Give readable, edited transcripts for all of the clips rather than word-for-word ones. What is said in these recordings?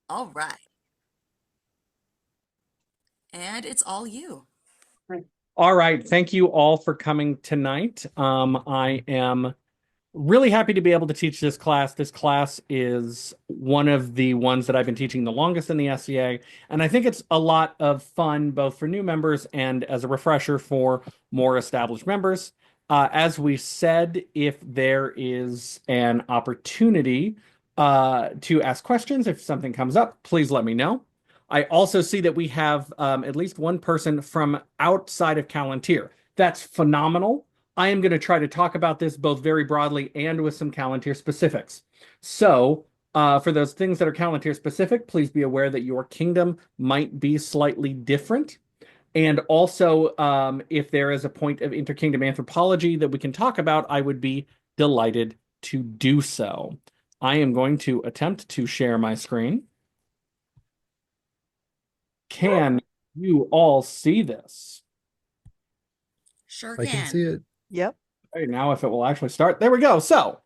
All right. And it's all you. All right. Thank you all for coming tonight. I am really happy to be able to teach this class. This class is one of the ones that I've been teaching the longest in the SCA, and I think it's a lot of fun both for new members and as a refresher for more established members. As we said, if there is an opportunity to ask questions, if something comes up, please let me know. I also see that we have at least one person from outside of Calontir. That's phenomenal. I am going to try to talk about this both very broadly and with some Calontir specifics. So, for those things that are Calontir specific, please be aware that your kingdom might be slightly different. And also, if there is a point of interkingdom anthropology that we can talk about, I would be delighted to do so. I am going to attempt to share my screen. Can you all see this? Sure I can see can. it. Yep. Okay, now if it will actually start. There we go. So,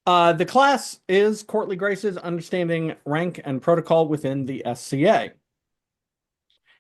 the class is Courtly Grace's Understanding Rank and Protocol within the SCA.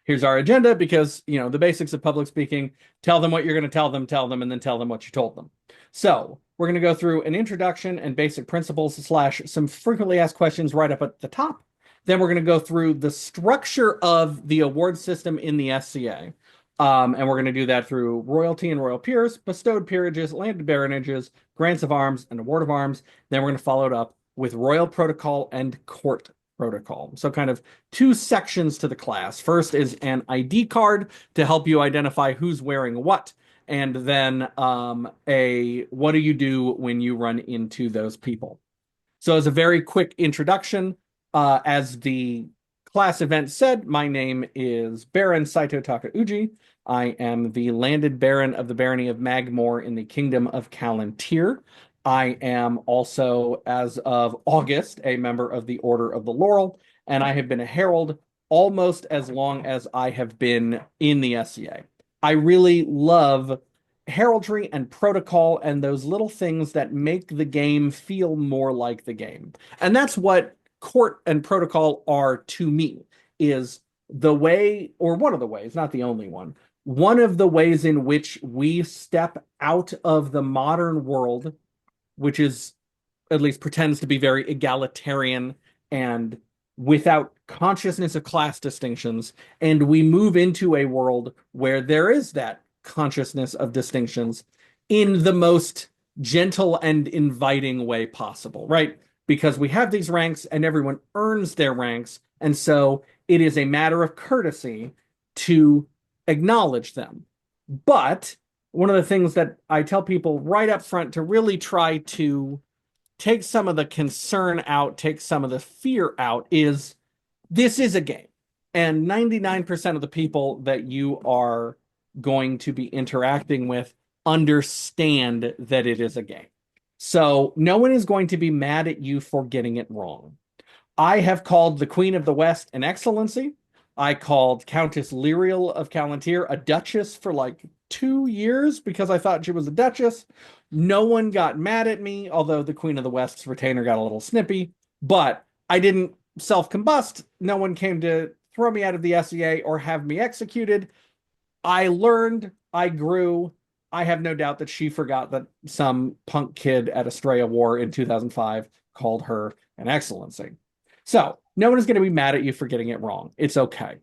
Here's our agenda because, the basics of public speaking, tell them what you're going to tell them, and then tell them what you told them. So, we're going to go through an introduction and basic principles / some frequently asked questions right up at the top. Then we're going to go through the structure of the award system in the SCA. And we're going to do that through royalty and royal peers, bestowed peerages, landed baronages, grants of arms, and award of arms. Then we're going to follow it up with royal protocol and court protocol. So kind of two sections to the class. First is an ID card to help you identify who's wearing what. And then a what do you do when you run into those people? So as a very quick introduction, as the class event said, my name is Baron Saito Takauji. I am the landed baron of the barony of Magmore in the kingdom of Calontir. I am also, as of August, a member of the Order of the Laurel, and I have been a herald almost as long as I have been in the SCA. I really love heraldry and protocol and those little things that make the game feel more like the game. And that's what court and protocol are to me, is the way, or one of the ways, not the only one of the ways in which we step out of the modern world, which is at least pretends to be very egalitarian and without consciousness of class distinctions, and we move into a world where there is that consciousness of distinctions in the most gentle and inviting way possible, right? Because we have these ranks and everyone earns their ranks, and so it is a matter of courtesy to acknowledge them. But one of the things that I tell people right up front to really try to take some of the concern out, take some of the fear out, is this is a game. And 99% of the people that you are going to be interacting with understand that it is a game. So no one is going to be mad at you for getting it wrong. I have called the Queen of the West an excellency. I called Countess Lyriel of Calontir a duchess for like 2 years because I thought she was a duchess. No one got mad at me, although the Queen of the West's retainer got a little snippy, but I didn't self-combust. No one came to throw me out of the SCA or have me executed. I learned, I grew. I have no doubt that she forgot that some punk kid at Estrella War in 2005 called her an excellency. So, no one is going to be mad at you for getting it wrong. It's okay.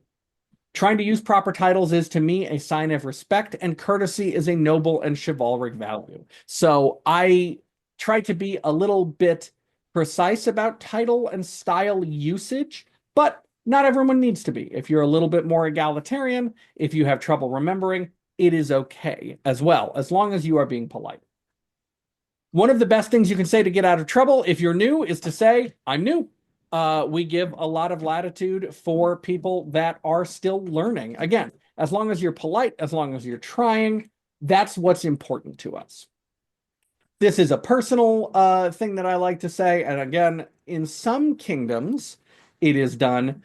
Trying to use proper titles is, to me, a sign of respect, and courtesy is a noble and chivalric value. So I try to be a little bit precise about title and style usage, but not everyone needs to be. If you're a little bit more egalitarian, if you have trouble remembering, it is okay as well, as long as you are being polite. One of the best things you can say to get out of trouble if you're new is to say, I'm new. We give a lot of latitude for people that are still learning. Again, as long as you're polite, as long as you're trying, that's what's important to us. This is a personal thing that I like to say. And again, in some kingdoms, it is done.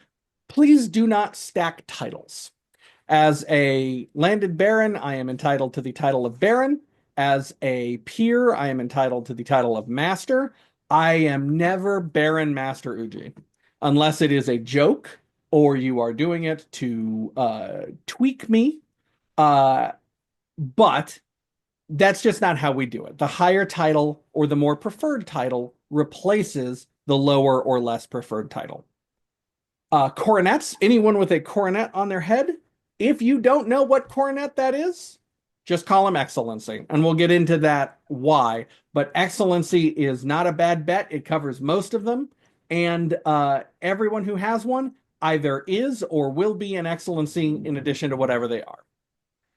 Please do not stack titles. As a landed baron, I am entitled to the title of baron. As a peer, I am entitled to the title of master. I am never Baron Master Uji. unless it is a joke or you are doing it to tweak me. But that's just not how we do it. The higher title or the more preferred title replaces the lower or less preferred title. Coronets, anyone with a coronet on their head, if you don't know what coronet that is, just call him Excellency. And we'll get into that why. But Excellency is not a bad bet. It covers most of them. And everyone who has one either is or will be an Excellency in addition to whatever they are.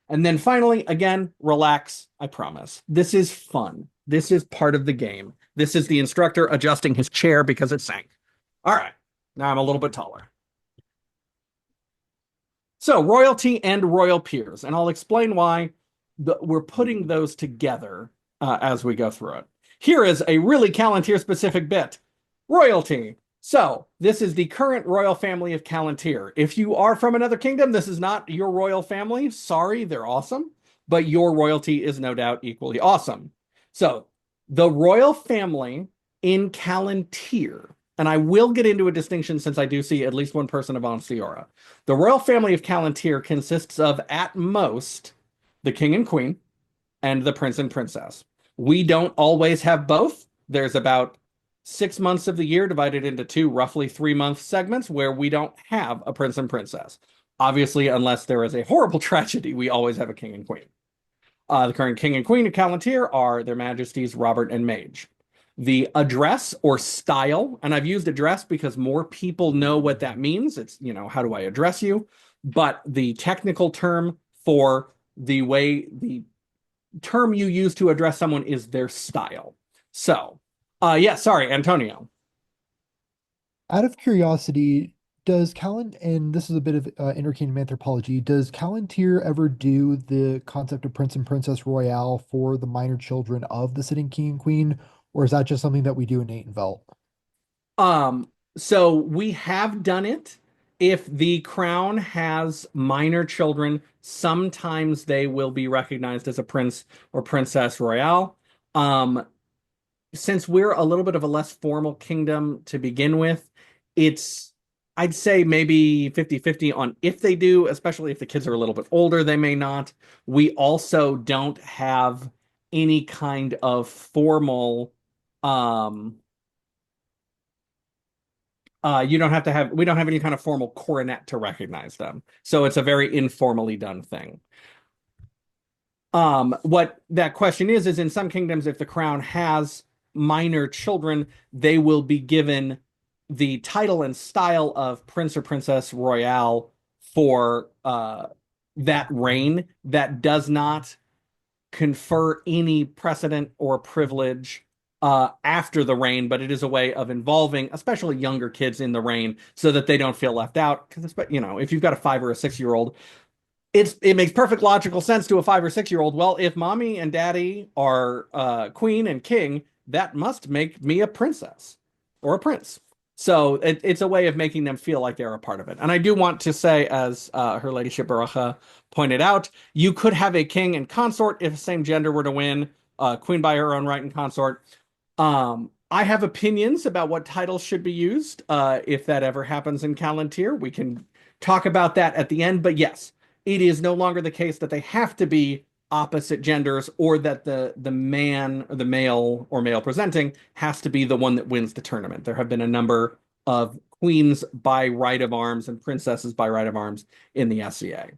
And then finally, again, relax. I promise. This is fun. This is part of the game. This is the instructor adjusting his chair because it sank. All right. Now I'm a little bit taller. So royalty and royal peers. And I'll explain why we're putting those together as we go through it. Here is a really Calontir specific bit. Royalty. So this is the current royal family of Calontir. If you are from another kingdom, this is not your royal family. Sorry, they're awesome, but your royalty is no doubt equally awesome. So the royal family in Calontir, and I will get into a distinction since I do see at least one person of Ansiora. The royal family of Calontir consists of, at most, the king and queen and the prince and princess. We don't always have both. There's about 6 months of the year divided into two roughly 3-month segments where we don't have a prince and princess. Obviously, unless there is a horrible tragedy, we always have a king and queen. The current king and queen of Calontir are their majesties Robert and Mage. The address or style, and I've used address because more people know what that means. It's, how do I address you? But the technical term for the term you use to address someone is their style. So, sorry, Antonio. Out of curiosity, and this is a bit of interkingdom anthropology, does Calontir ever do the concept of Prince and Princess Royale for the minor children of the sitting king and queen, or is that just something that we do in Nate and Velt? So we have done it. If the crown has minor children, sometimes they will be recognized as a prince or princess royale. Since we're a little bit of a less formal kingdom to begin with, I'd say maybe 50-50 on if they do, especially if the kids are a little bit older, they may not. We also don't have any kind of formal, we don't have any kind of formal coronet to recognize them. So it's a very informally done thing. What that question is in some kingdoms, if the crown has minor children, they will be given the title and style of Prince or Princess Royale for that reign. That does not confer any precedent or privilege after the reign, but it is a way of involving especially younger kids in the reign so that they don't feel left out. Because, if you've got a 5 or a 6-year-old, it makes perfect logical sense to a 5 or 6-year-old. Well, if mommy and daddy are queen and king, that must make me a princess or a prince. So it's a way of making them feel like they're a part of it. And I do want to say, as Her Ladyship Barucha pointed out, you could have a king and consort if the same gender were to win, queen by her own right and consort. I have opinions about what titles should be used if that ever happens in Calontir. We can talk about that at the end. But yes, it is no longer the case that they have to be opposite genders or that the man or the male or male presenting has to be the one that wins the tournament. There have been a number of queens by right of arms and princesses by right of arms in the SCA.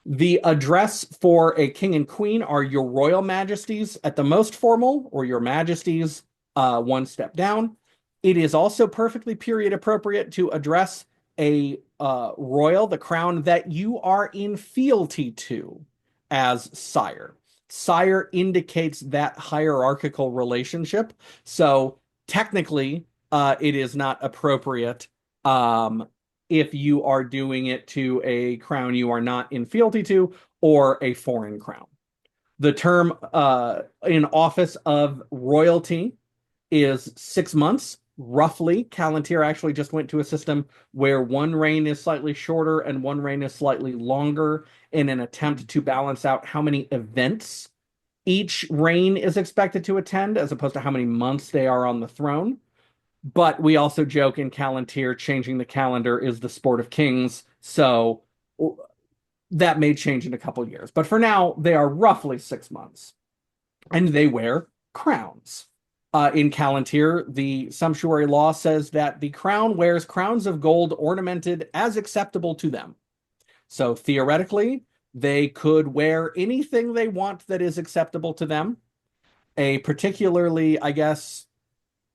The address for a king and queen are your royal majesties at the most formal, or your majesties one step down. It is also perfectly period appropriate to address a royal, the crown that you are in fealty to, as sire. Sire indicates that hierarchical relationship. So technically, it is not appropriate if you are doing it to a crown you are not in fealty to or a foreign crown. The term in office of royalty is 6 months, roughly. Calontir actually just went to a system where one reign is slightly shorter and one reign is slightly longer in an attempt to balance out how many events each reign is expected to attend as opposed to how many months they are on the throne. But we also joke in Calontir, changing the calendar is the sport of kings. So that may change in a couple years. But for now, they are roughly 6 months. And they wear crowns. In Calontir, the sumptuary law says that the crown wears crowns of gold ornamented as acceptable to them. So theoretically, they could wear anything they want that is acceptable to them. A particularly, I guess,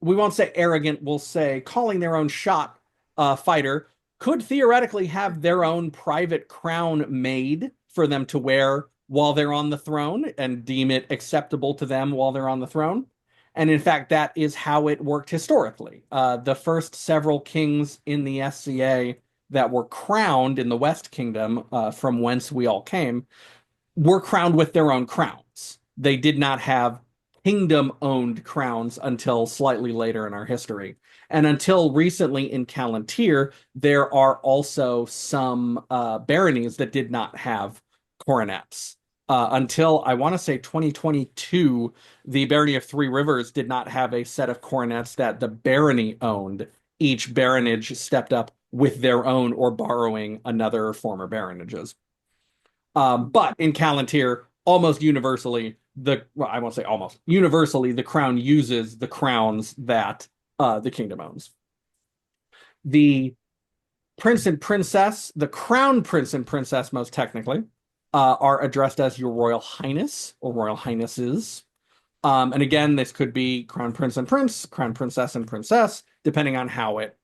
we won't say arrogant, we'll say calling their own shot fighter could theoretically have their own private crown made for them to wear while they're on the throne and deem it acceptable to them while they're on the throne. And in fact, that is how it worked historically. The first several kings in the SCA that were crowned in the West Kingdom, from whence we all came, were crowned with their own crowns. They did not have kingdom-owned crowns until slightly later in our history. And until recently in Calontir, there are also some baronies that did not have coronets. Until I want to say 2022, the barony of Three Rivers did not have a set of coronets that the barony owned. Each baronage stepped up with their own or borrowing another former baronages. But in Calontir, almost universally, well, I won't say almost universally, the crown uses the crowns that the kingdom owns. The prince and princess, the crown prince and princess, most technically, are addressed as your royal highness or royal highnesses. And again, this could be crown prince and prince, crown princess and princess, depending on how it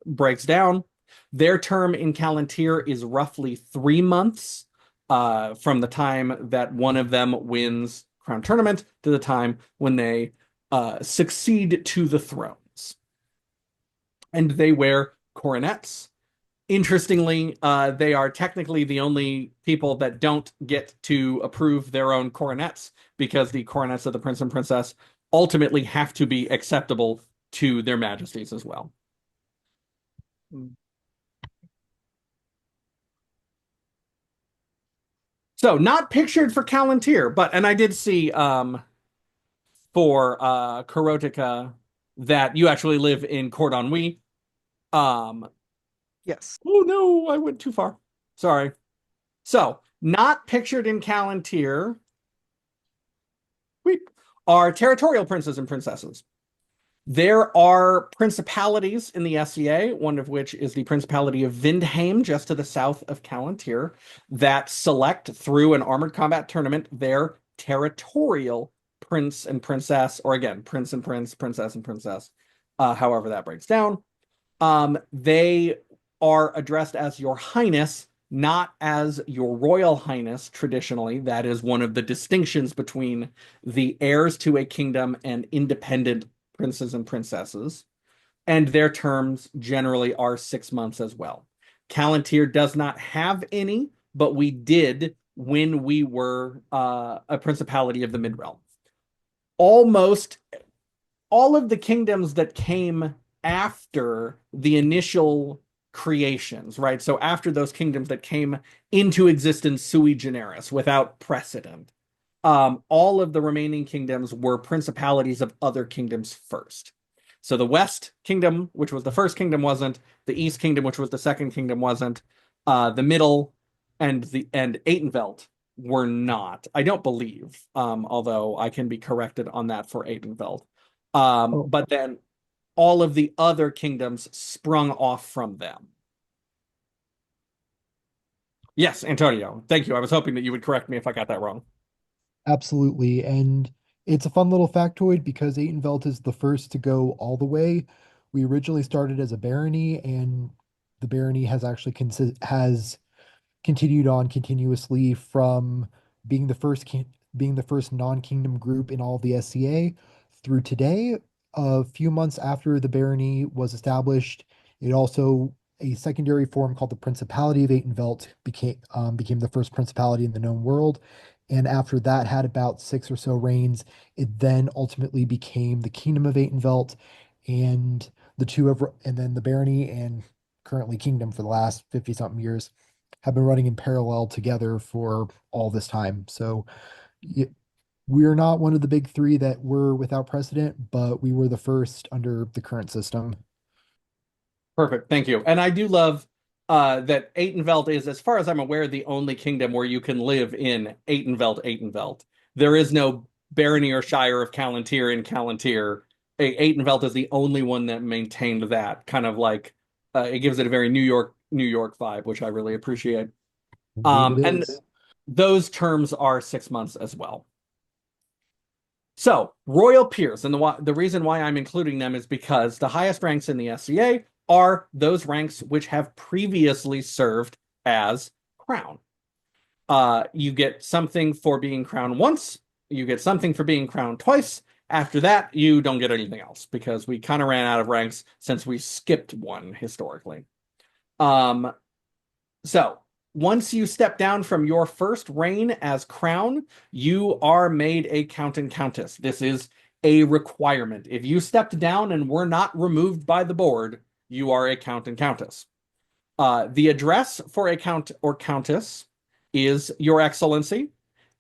breaks down. Their term in Calontir is roughly 3 months from the time that one of them wins crown tournament to the time when they succeed to the thrones. And they wear coronets. Interestingly, they are technically the only people that don't get to approve their own coronets because the coronets of the prince and princess ultimately have to be acceptable to their majesties as well. So not pictured for Calontir, but and I did see for Karotica that you actually live in Cordon Bleu. Um, yes. Oh no, I went too far. Sorry. So not pictured in Calontir are territorial princes and princesses. There are principalities in the SCA, one of which is the Principality of Vindheim, just to the south of Calontir, that select through an armored combat tournament their territorial prince and princess, or again, prince and prince, princess and princess, however that breaks down. They are addressed as your highness, not as your royal highness traditionally. That is one of the distinctions between the heirs to a kingdom and independent princes and princesses, and their terms generally are 6 months as well. Calontir does not have any, but we did when we were a principality of the Midrealm. Almost all of the kingdoms that came after the initial creations, right? So after those kingdoms that came into existence sui generis without precedent, all of the remaining kingdoms were principalities of other kingdoms first. So the West Kingdom, which was the first kingdom, wasn't. The East Kingdom, which was the second kingdom, wasn't. The Middle and Atenveld were not. I don't believe, although I can be corrected on that for Atenveld. Oh, But then all of the other kingdoms sprung off from them. Yes, Antonio. Thank you. I was hoping that you would correct me if I got that wrong. absolutely. And it's a fun little factoid because Atenveld is the first to go all the way. We originally started as a barony, and the barony has actually has continued on continuously from being the being the first non-kingdom group in all of the SCA through today. A few months after the barony was established, it also a secondary form called the Principality of Atenveld became the first principality in the known world. And after that had about 6 or so reigns, it then ultimately became the Kingdom of Atenveld, and and then the barony and currently kingdom for the last 50 something years have been running in parallel together for all this time. So We're not one of the big three that were without precedent, but we were the first under the current system. Perfect. Thank you. And I do love that Atenveld is, as far as I'm aware, the only kingdom where you can live in Atenveld. There is no barony or shire of Calontir in Calontir. Atenveld is the only one that maintained that kind of like it gives it a very New York vibe, which I really appreciate. Indeed it And is. those terms are 6 months as well. So, royal peers, and the reason why I'm including them is because the highest ranks in the SCA are those ranks which have previously served as crown. You get something for being crowned once, you get something for being crowned twice. After that, you don't get anything else because we kind of ran out of ranks since we skipped one historically. So, once you step down from your first reign as crown, you are made a count and countess. This is a requirement. If you stepped down and were not removed by the board, you are a count and countess. The address for a count or countess is Your Excellency,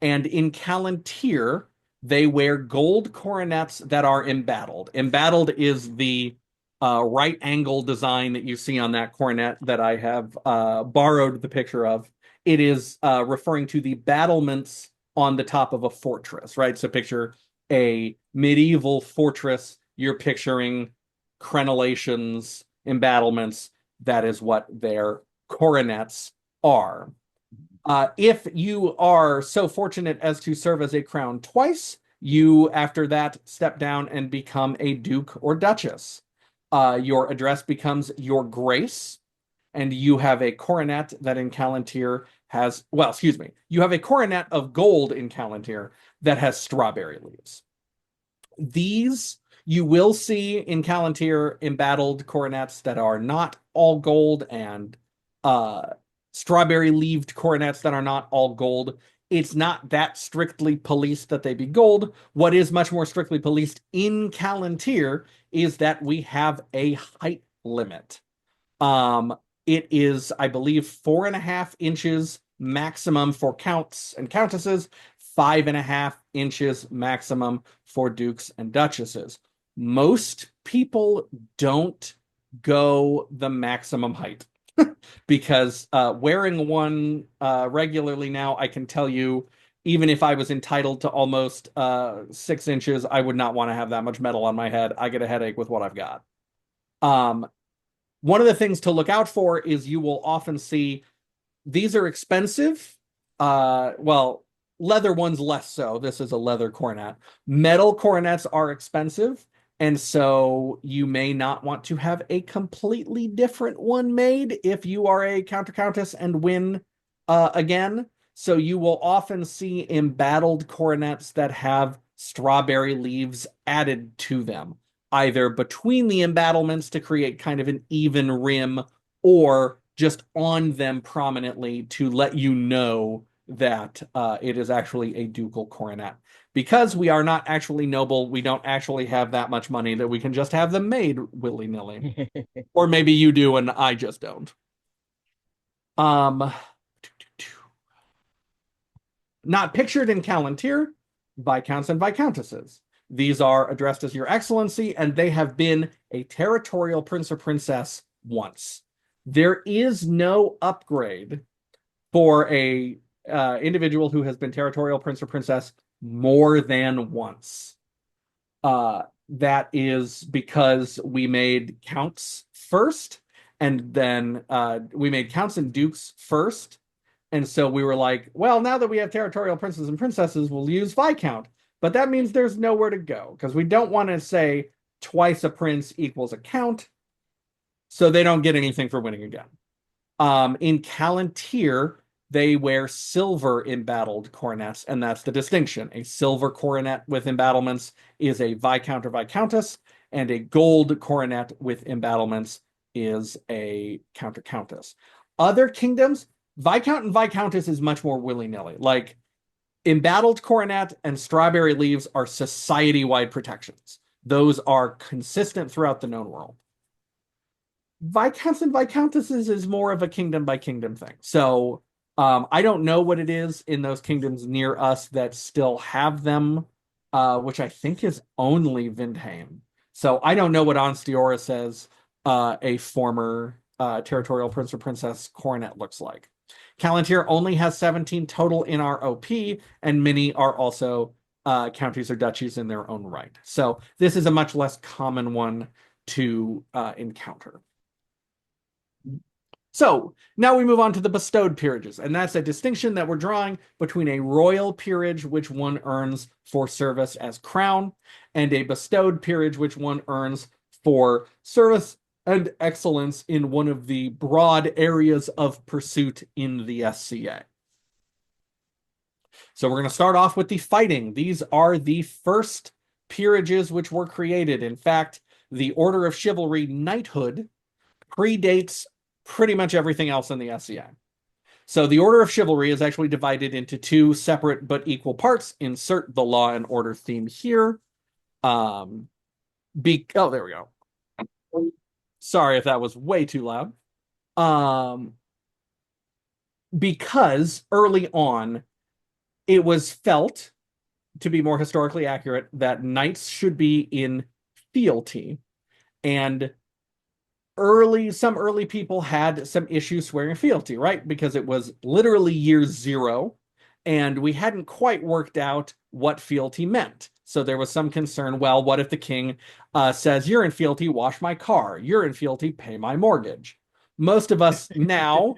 and in Calontir, they wear gold coronets that are embattled. Embattled is the right angle design that you see on that coronet that I have borrowed the picture of. It is referring to the battlements on the top of a fortress, right? So picture a medieval fortress. You're picturing crenellations, embattlements. That is what their coronets are. If you are so fortunate as to serve as a crown twice, you, after that, step down and become a duke or duchess. Your address becomes Your Grace, and you have a coronet that in Calontir has, well, excuse me, you have a coronet of gold in Calontir that has strawberry leaves. These you will see in Calontir embattled coronets that are not all gold and strawberry leaved coronets that are not all gold. It's not that strictly policed that they be gold. What is much more strictly policed in Calontir is that we have a height limit. It is, I believe, 4.5 inches maximum for counts and countesses, 5.5 inches maximum for dukes and duchesses. Most people don't go the maximum height because wearing one regularly now, I can tell you, even if I was entitled to almost 6 inches, I would not want to have that much metal on my head. I get a headache with what I've got. One of the things to look out for is you will often see these are expensive. Well, leather ones less so. This is a leather coronet. Metal coronets are expensive, and so you may not want to have a completely different one made if you are a countess and win again. So you will often see embattled coronets that have strawberry leaves added to them, either between the embattlements to create kind of an even rim, or just on them prominently to let you know that it is actually a ducal coronet. Because we are not actually noble, we don't actually have that much money that we can just have them made willy-nilly. Or maybe you do and I just don't. Not pictured in Calontir, Viscounts and Viscountesses. These are addressed as Your Excellency, and they have been a territorial prince or princess once. There is no upgrade for a individual who has been territorial prince or princess more than once. That is because we made counts first, and then we made counts and dukes first. And so we were like, well, now that we have territorial princes and princesses, we'll use Viscount. But that means there's nowhere to go because we don't want to say twice a prince equals a count. So they don't get anything for winning again. In Calontir, they wear silver embattled coronets, and that's the distinction. A silver coronet with embattlements is a Viscount or Viscountess, and a gold coronet with embattlements is a count or countess. Other kingdoms, Viscount and Viscountess is much more willy-nilly. Like, embattled coronet and strawberry leaves are society-wide protections. Those are consistent throughout the known world. Viscounts and Viscountesses is more of a kingdom by kingdom thing. So I don't know what it is in those kingdoms near us that still have them, which I think is only Vindheim. So I don't know what Onstiora says a former territorial prince or princess coronet looks like. Calontir only has 17 total in our OP, and many are also counties or duchies in their own right. So this is a much less common one to encounter. So now we move on to the bestowed peerages, and that's a distinction that we're drawing between a royal peerage, which one earns for service as crown, and a bestowed peerage, which one earns for service and excellence in one of the broad areas of pursuit in the SCA. So we're going to start off with the fighting. These are the first peerages which were created. In fact, the Order of Chivalry knighthood predates pretty much everything else in the SCA. So the Order of Chivalry is actually divided into two separate but equal parts. Insert the law and order theme here. Oh, there we go. Sorry if that was way too loud. Because early on, it was felt, to be more historically accurate, that knights should be in fealty, and some early people had some issues swearing fealty, right? Because it was literally year zero, and we hadn't quite worked out what fealty meant. So there was some concern, well, what if the king says, you're in fealty, wash my car. You're in fealty, pay my mortgage. Most of us now,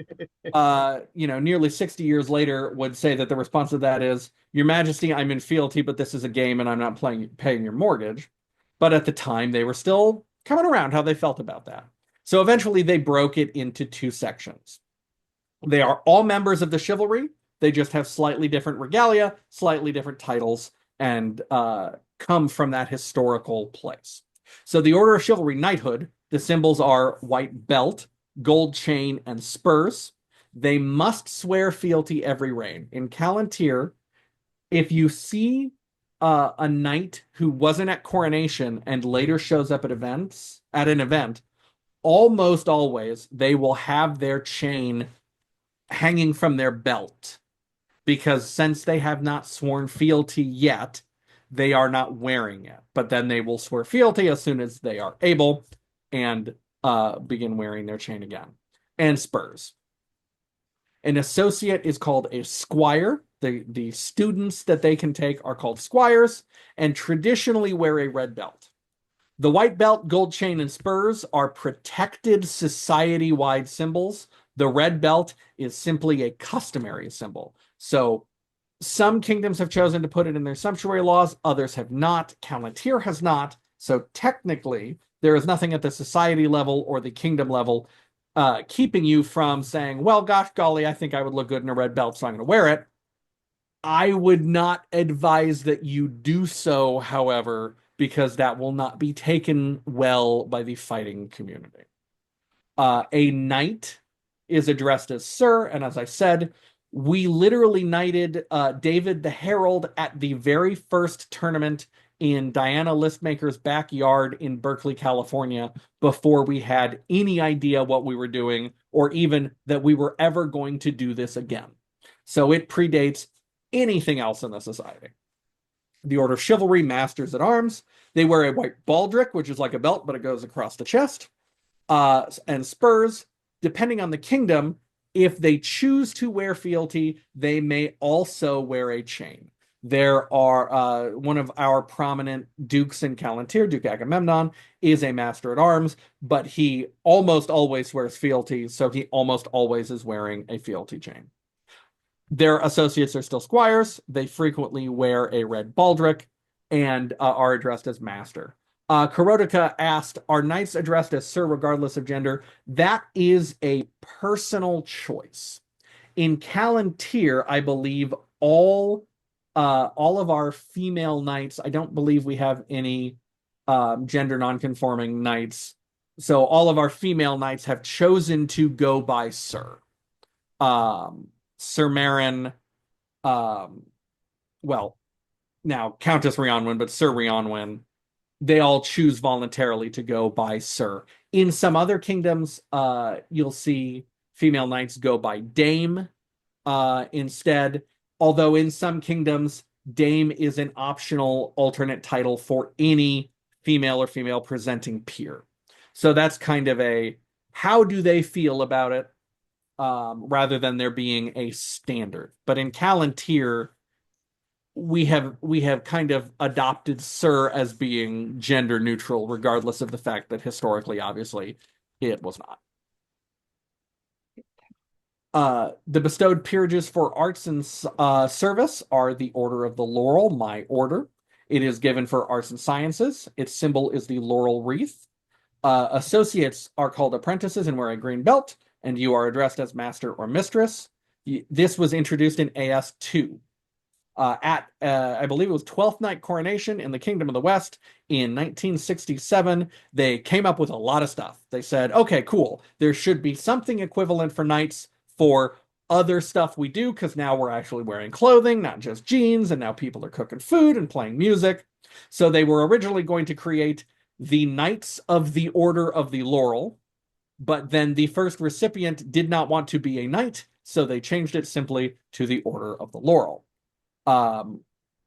nearly 60 years later, would say that the response to that is, Your Majesty, I'm in fealty, but this is a game and I'm not paying your mortgage. But at the time, they were still coming around how they felt about that. So eventually they broke it into two sections. They are all members of the chivalry. They just have slightly different regalia, slightly different titles, and come from that historical place. So the Order of Chivalry knighthood, the symbols are white belt, gold chain, and spurs. They must swear fealty every reign. In Calontir, if you see a knight who wasn't at coronation and later shows up at an event, almost always they will have their chain hanging from their belt, because since they have not sworn fealty yet, they are not wearing it. But then they will swear fealty as soon as they are able and begin wearing their chain again. And spurs. An associate is called a squire. The students that they can take are called squires and traditionally wear a red belt. The white belt, gold chain, and spurs are protected society-wide symbols. The red belt is simply a customary symbol. So some kingdoms have chosen to put it in their sumptuary laws, others have not. Calontir has not. So technically, there is nothing at the society level or the kingdom level keeping you from saying, well, gosh golly, I think I would look good in a red belt, so I'm going to wear it. I would not advise that you do so, however, because that will not be taken well by the fighting community. A knight is addressed as Sir, and as I said, we literally knighted David the Herald at the very first tournament in Diana Listmaker's backyard in Berkeley, California, before we had any idea what we were doing, or even that we were ever going to do this again. So it predates anything else in the society. The Order of Chivalry, Masters at Arms. They wear a white baldric, which is like a belt, but it goes across the chest. And spurs. Depending on the kingdom, if they choose to wear fealty, they may also wear a chain. There are one of our prominent dukes in Calontir, Duke Agamemnon, is a Master at Arms, but he almost always wears fealty, so he almost always is wearing a fealty chain. Their associates are still squires. They frequently wear a red baldric and are addressed as master. Karotica asked, are knights addressed as sir regardless of gender? That is a personal choice. In Calontir, I believe all of our female knights, I don't believe we have any gender nonconforming knights. So all of our female knights have chosen to go by sir. Sir Marin, well, now Countess Rionwyn, but Sir Rionwyn, they all choose voluntarily to go by Sir. In some other kingdoms, you'll see female knights go by Dame. instead, although in some kingdoms, dame is an optional alternate title for any female or female presenting peer. So that's kind of a how do they feel about it, rather than there being a standard. But in Calontir, we have kind of adopted sir as being gender neutral, regardless of the fact that historically, obviously, it was not. The bestowed peerages for arts and service are the Order of the Laurel, my order. It is given for arts and sciences. Its symbol is the laurel wreath. Associates are called apprentices and wear a green belt, and you are addressed as master or mistress. This was introduced in AS2. I believe it was 12th Night Coronation in the Kingdom of the West in 1967. They came up with a lot of stuff. They said, okay, cool. There should be something equivalent for knights for other stuff we do, because now we're actually wearing clothing, not just jeans, and now people are cooking food and playing music. So they were originally going to create the Knights of the Order of the Laurel, but then the first recipient did not want to be a knight, so they changed it simply to the Order of the Laurel.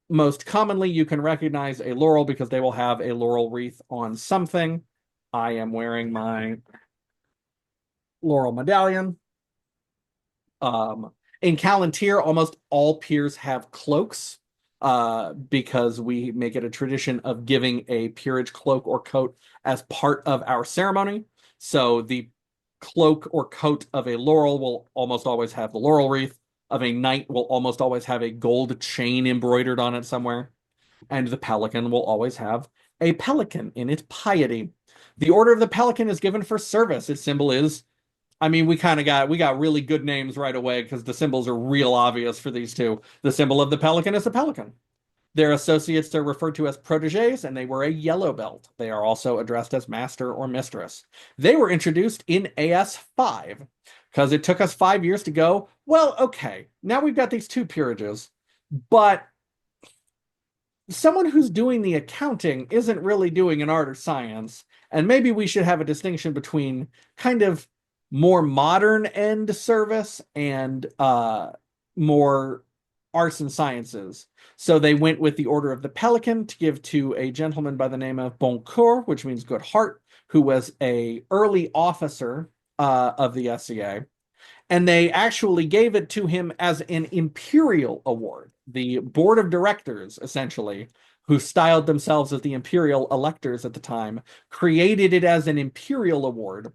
Most commonly, you can recognize a laurel because they will have a laurel wreath on something. I am wearing my laurel medallion. In Calontir, almost all peers have cloaks, because we make it a tradition of giving a peerage cloak or coat as part of our ceremony. So the cloak or coat of a laurel will almost always have the laurel wreath. Of a knight will almost always have a gold chain embroidered on it somewhere. And the pelican will always have a pelican in its piety. The Order of the Pelican is given for service. Its symbol is, I mean, we got really good names right away because the symbols are real obvious for these two. The symbol of the pelican is a pelican. Their associates are referred to as protégés, and they wear a yellow belt. They are also addressed as master or mistress. They were introduced in AS5 because it took us 5 years to go, well, okay, now we've got these two peerages, but someone who's doing the accounting isn't really doing an art or science, and maybe we should have a distinction between kind of more modern end service and more arts and sciences. So they went with the Order of the Pelican to give to a gentleman by the name of Bon Coeur, which means good heart, who was a early officer of the SCA. And they actually gave it to him as an imperial award. The board of directors, essentially, who styled themselves as the imperial electors at the time, created it as an imperial award.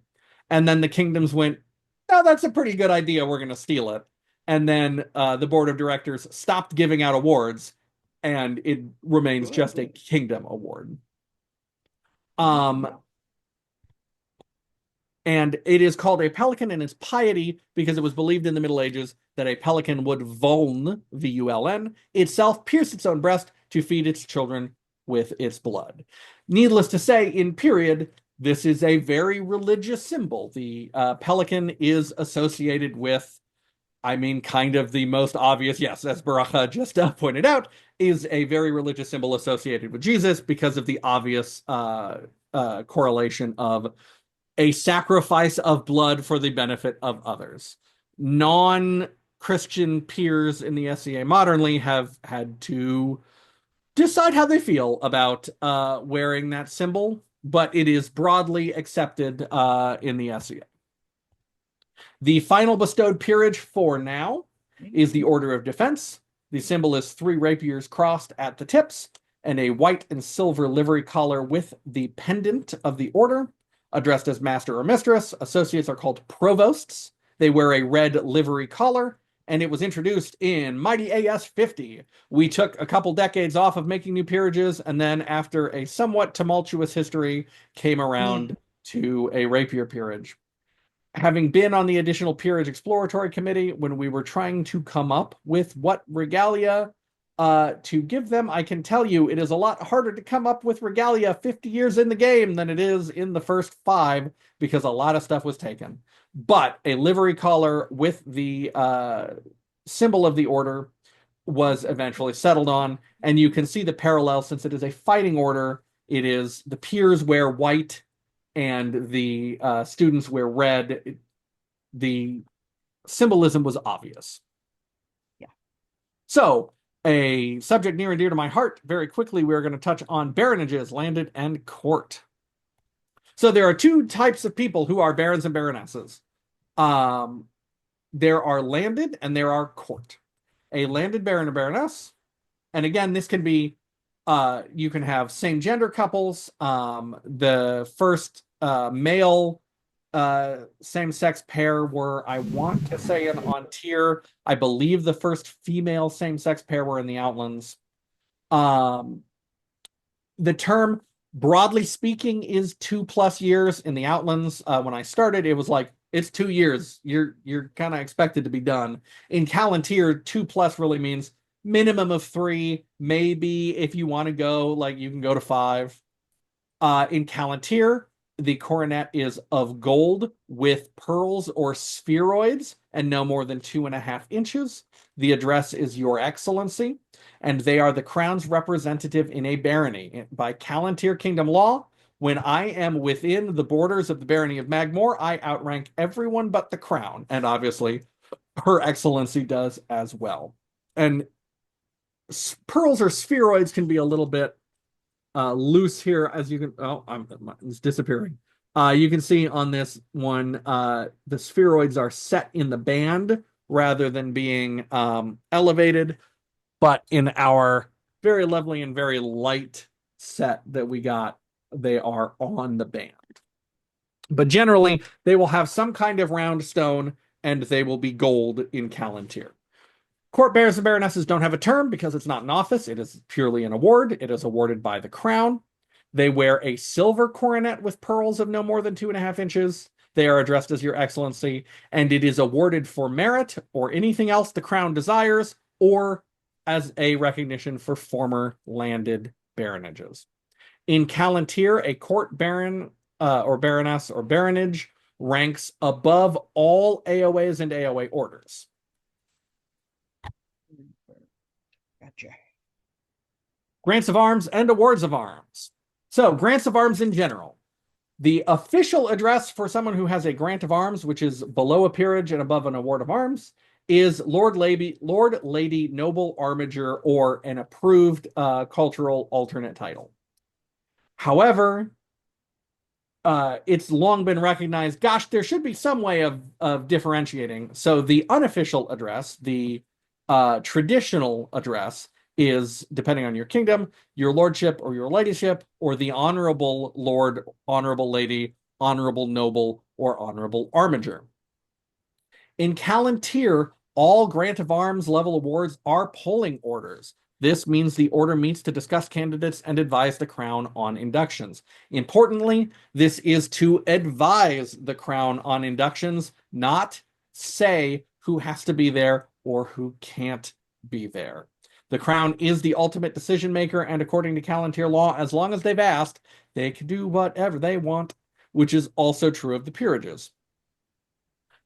And then the kingdoms went, oh, that's a pretty good idea. We're going to steal it. And then the board of directors stopped giving out awards, and it remains just a kingdom award. And it is called a pelican in its piety because it was believed in the Middle Ages that a pelican would vuln, V-U-L-N, itself pierce its own breast to feed its children with its blood. Needless to say, in period, this is a very religious symbol. The pelican is associated with, I mean, kind of the most obvious, yes, as Baracha just pointed out, is a very religious symbol associated with Jesus because of the obvious correlation of a sacrifice of blood for the benefit of others. Non-Christian peers in the SCA modernly have had to decide how they feel about wearing that symbol, but it is broadly accepted in the SCA. The final bestowed peerage for now is the Order of Defense. The symbol is 3 rapiers crossed at the tips and a white and silver livery collar with the pendant of the order. Addressed as master or mistress, associates are called provosts. They wear a red livery collar, and it was introduced in Mighty AS 50. We took a couple decades off of making new peerages, and then after a somewhat tumultuous history, came around to a rapier peerage. Having been on the Additional Peerage Exploratory Committee, when we were trying to come up with what regalia to give them, I can tell you it is a lot harder to come up with regalia 50 years in the game than it is in the first 5 because a lot of stuff was taken. But a livery collar with the symbol of the order was eventually settled on, and you can see the parallel since it is a fighting order. It is the peers wear white and the students wear red. The symbolism was obvious. So, a subject near and dear to my heart, very quickly, we're going to touch on baronages, landed and court. So there are two types of people who are barons and baronesses. There are landed and there are court. A landed baron or baroness, and again, this can be, you can have same gender couples. The first male same-sex pair were, I want to say, on tier. I believe the first female same-sex pair were in the Outlands. The term, broadly speaking, is 2+ years in the Outlands. When I started, it was like, it's 2 years. You're kind of expected to be done. In Calontir, 2+ really means minimum of 3. Maybe if you want to go, like, you can go to 5. In Calontir, the coronet is of gold with pearls or spheroids and no more than 2.5 inches. The address is Your Excellency, and they are the crown's representative in a barony. By Calontir Kingdom law, when I am within the borders of the barony of Magmore, I outrank everyone but the crown, and obviously Her Excellency does as well. And pearls or spheroids can be a little bit loose here, as you can. It's disappearing. You can see on this one, the spheroids are set in the band rather than being elevated. But in our very lovely and very light set that we got, they are on the band. But generally, they will have some kind of round stone, and they will be gold in Calontir. Court barons and baronesses don't have a term because it's not an office. It is purely an award. It is awarded by the crown. They wear a silver coronet with pearls of no more than 2.5 inches. They are addressed as Your Excellency, and it is awarded for merit or anything else the crown desires, or as a recognition for former landed baronages. In Calontir, a court baron or baroness or baronage ranks above all AOAs and AOA orders. Gotcha. Grants of arms and awards of arms. So, grants of arms in general. The official address for someone who has a grant of arms, which is below a peerage and above an award of arms, is Lord, Lady, Noble, Armiger, or an approved cultural alternate title. However, it's long been recognized, gosh, there should be some way of differentiating. So the unofficial address, the traditional address, is, depending on your kingdom, Your Lordship or Your Ladyship, or the Honorable Lord, Honorable Lady, Honorable Noble, or Honorable Armiger. In Calontir, all grant of arms level awards are polling orders. This means the order meets to discuss candidates and advise the crown on inductions. Importantly, this is to advise the crown on inductions, not say who has to be there or who can't be there. The crown is the ultimate decision maker, and according to Calontir law, as long as they've asked, they can do whatever they want, which is also true of the peerages.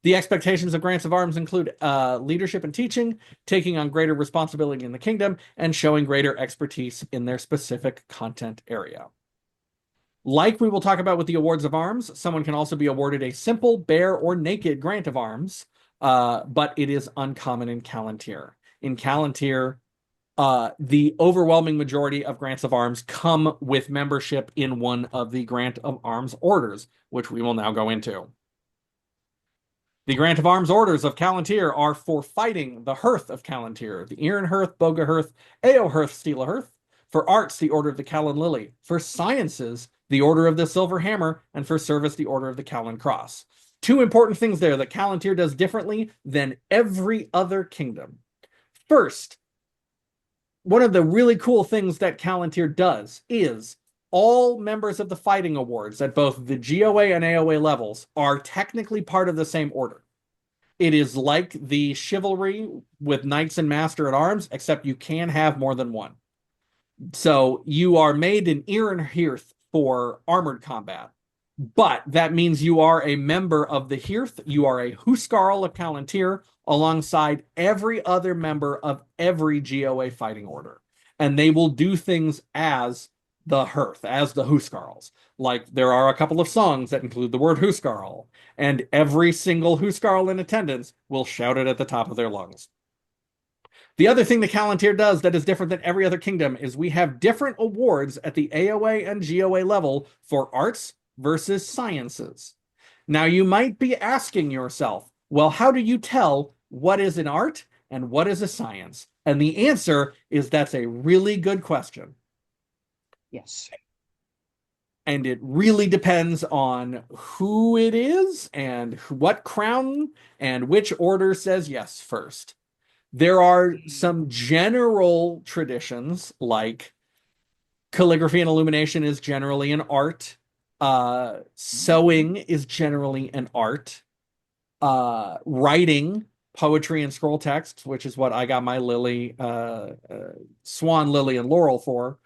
The expectations of grants of arms include leadership and teaching, taking on greater responsibility in the kingdom, and showing greater expertise in their specific content area. Like we will talk about with the awards of arms, someone can also be awarded a simple, bare, or naked grant of arms, but it is uncommon in Calontir. In Calontir, the overwhelming majority of grants of arms come with membership in one of the grant of arms orders, which we will now go into. The grant of arms orders of Calontir are for fighting the Hearth of Calontir, the Iron Hearth, Boga Hearth, Ao Hearth, Steel Hearth. For arts, the Order of the Calon Lily. For sciences, the Order of the Silver Hammer. And for service, the Order of the Calon Cross. Two important things there that Calontir does differently than every other kingdom. First, one of the really cool things that Calontir does is all members of the fighting awards at both the GOA and AOA levels are technically part of the same order. It is like the chivalry with knights and master at arms, except you can have more than one. So you are made an Iron Hearth for armored combat, but that means you are a member of the Hearth. You are a Huskarl of Calontir alongside every other member of every GOA fighting order. And they will do things as the Hearth, as the Huskarls. Like, there are a couple of songs that include the word Huskarl, and every single Huskarl in attendance will shout it at the top of their lungs. The other thing the Calontir does that is different than every other kingdom is we have different awards at the AOA and GOA level for arts versus sciences. Now, you might be asking yourself, well, how do you tell what is an art and what is a science? And the answer is that's a really good question. Yes. And it really depends on who it is and what crown and which order says yes first. There are some general traditions, like calligraphy and illumination is generally an art. Sewing is generally an art. Writing, poetry, and scroll text, which is what I got my swan, lily, and laurel for,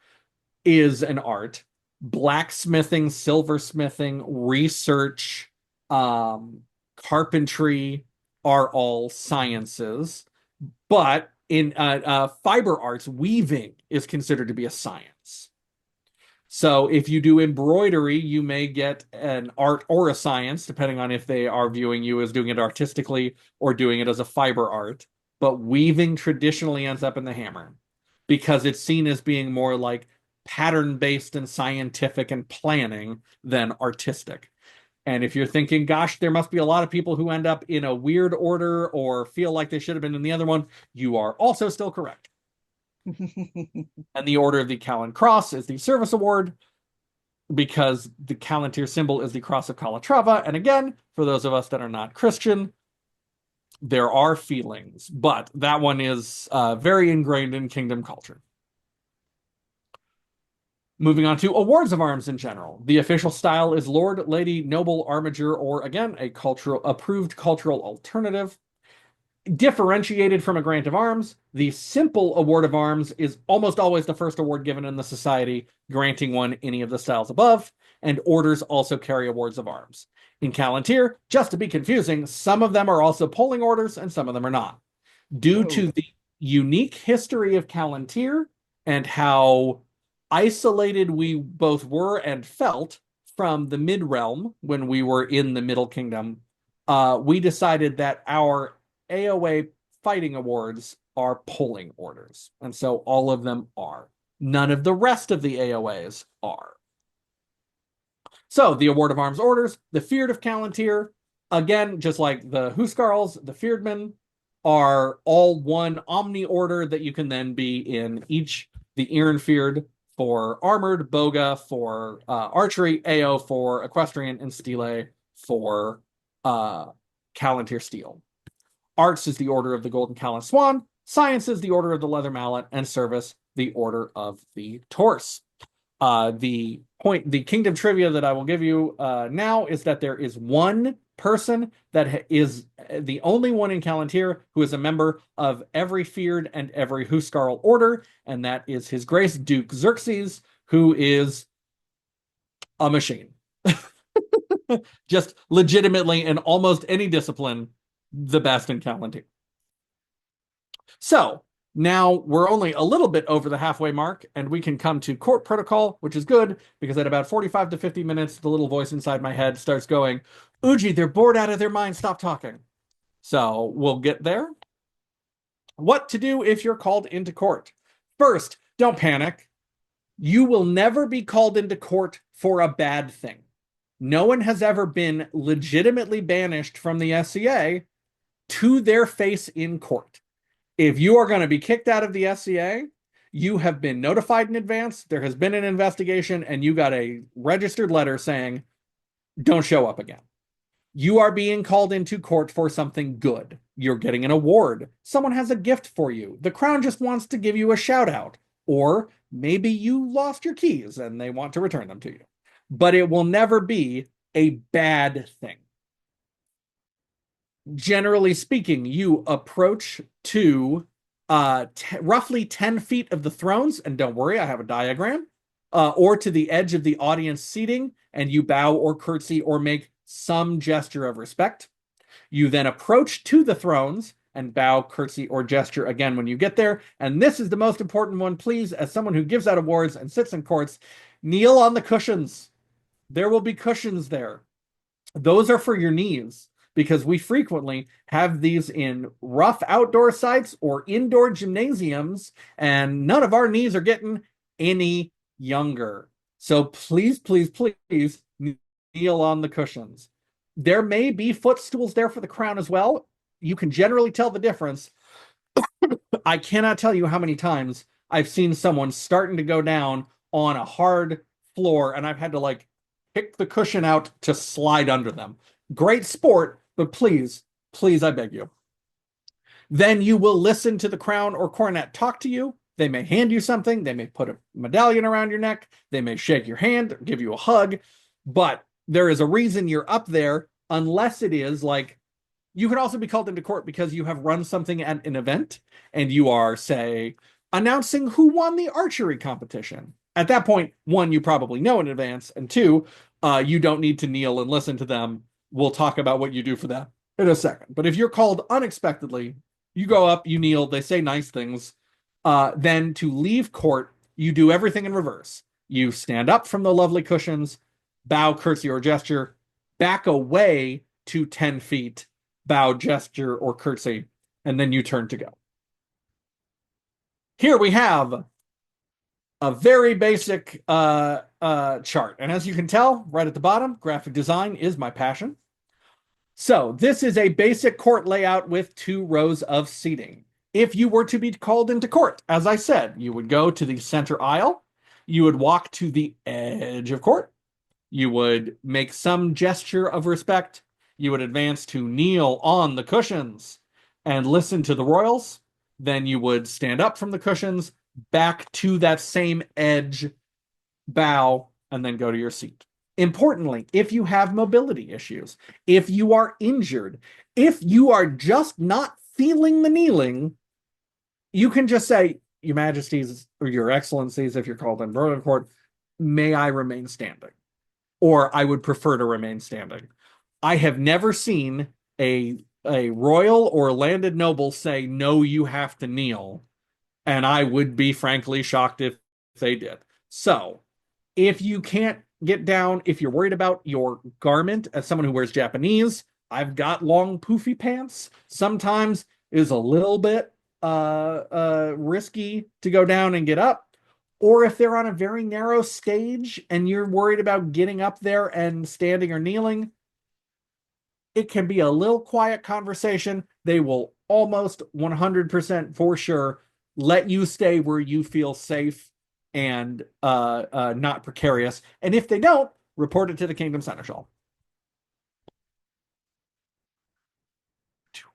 is an art. Blacksmithing, silversmithing, research, carpentry are all sciences. But in fiber arts, weaving is considered to be a science. So if you do embroidery, you may get an art or a science, depending on if they are viewing you as doing it artistically or doing it as a fiber art. But weaving traditionally ends up in the hammer because it's seen as being more like pattern-based and scientific and planning than artistic. And if you're thinking, gosh, there must be a lot of people who end up in a weird order or feel like they should have been in the other one, you are also still correct. And the Order of the Callan Cross is the service award because the Calontir symbol is the Cross of Calatrava. And again, for those of us that are not Christian, there are feelings, but that one is very ingrained in kingdom culture. Moving on to awards of arms in general. The official style is Lord, Lady, Noble, Armiger, or again, a approved cultural alternative. Differentiated from a grant of arms, the simple award of arms is almost always the first award given in the society, granting one any of the styles above, and orders also carry awards of arms. In Calontir, just to be confusing, some of them are also polling orders and some of them are not. Due to the unique history of Calontir and how isolated we both were and felt from the mid-realm when we were in the Middle Kingdom, we decided that our AOA fighting awards are polling orders. And so all of them are. None of the rest of the AOAs are. So the Award of Arms orders, the Feared of Calontir, again, just like the Huskarls, the Fearedmen, are all one omni order that you can then be in each. The Ironfeared for armored, Boga for archery, AO for equestrian, and Stele for Calontir steel. Arts is the Order of the Golden Callan Swan, Science is the Order of the Leather Mallet, and Service the Order of the Torse. The kingdom trivia that I will give you now is that there is one person that is the only one in Calontir who is a member of every Feared and every Huskarl order, and that is His Grace Duke Xerxes, who is a machine. Just legitimately in almost any discipline, the best in Calontir. So now we're only a little bit over the halfway mark, and we can come to court protocol, which is good because at about 45 to 50 minutes, the little voice inside my head starts going, Uji, they're bored out of their mind. Stop talking. So we'll get there. What to do if you're called into court? First, don't panic. You will never be called into court for a bad thing. No one has ever been legitimately banished from the SCA to their face in court. If you are going to be kicked out of the SCA, you have been notified in advance, there has been an investigation, and you got a registered letter saying, don't show up again. You are being called into court for something good. You're getting an award. Someone has a gift for you. The Crown just wants to give you a shout out. Or maybe you lost your keys and they want to return them to you. But it will never be a bad thing. Generally speaking, you approach to roughly 10 feet of the thrones, and don't worry, I have a diagram, or to the edge of the audience seating, and you bow or curtsy or make some gesture of respect. You then approach to the thrones and bow, curtsy, or gesture again when you get there. And this is the most important one, please, as someone who gives out awards and sits in courts, kneel on the cushions. There will be cushions there. Those are for your knees, because we frequently have these in rough outdoor sites or indoor gymnasiums, and none of our knees are getting any younger. So please, please, please kneel on the cushions. There may be footstools there for the crown as well. You can generally tell the difference. I cannot tell you how many times I've seen someone starting to go down on a hard floor, and I've had to like pick the cushion out to slide under them. Great sport, but please, please, I beg you. Then you will listen to the crown or coronet talk to you. They may hand you something. They may put a medallion around your neck. They may shake your hand, give you a hug. But there is a reason you're up there, unless it is like you could also be called into court because you have run something at an event and you are, say, announcing who won the archery competition. At that point, one, you probably know in advance, and two, you don't need to kneel and listen to them. We'll talk about what you do for them in a second. But if you're called unexpectedly, you go up, you kneel, they say nice things. Then to leave court, you do everything in reverse. You stand up from the lovely cushions, bow, curtsy, or gesture, back away to 10 feet, bow, gesture, or curtsy, and then you turn to go. Here we have a very basic chart. And as you can tell, right at the bottom, graphic design is my passion. So this is a basic court layout with 2 rows of seating. If you were to be called into court, as I said, you would go to the center aisle, you would walk to the edge of court, you would make some gesture of respect, you would advance to kneel on the cushions and listen to the royals, then you would stand up from the cushions, back to that same edge, bow, and then go to your seat. Importantly, if you have mobility issues, if you are injured, if you are just not feeling the kneeling, you can just say, Your Majesties or Your Excellencies, if you're called in court, may I remain standing? Or I would prefer to remain standing. I have never seen a royal or landed noble say, no, you have to kneel. And I would be frankly shocked if they did. So if you can't get down, if you're worried about your garment, as someone who wears Japanese, I've got long poofy pants. Sometimes is a little bit risky to go down and get up. Or if they're on a very narrow stage and you're worried about getting up there and standing or kneeling, it can be a little quiet conversation. They will almost 100% for sure let you stay where you feel safe and not precarious. And if they don't, report it to the Kingdom Seneschal.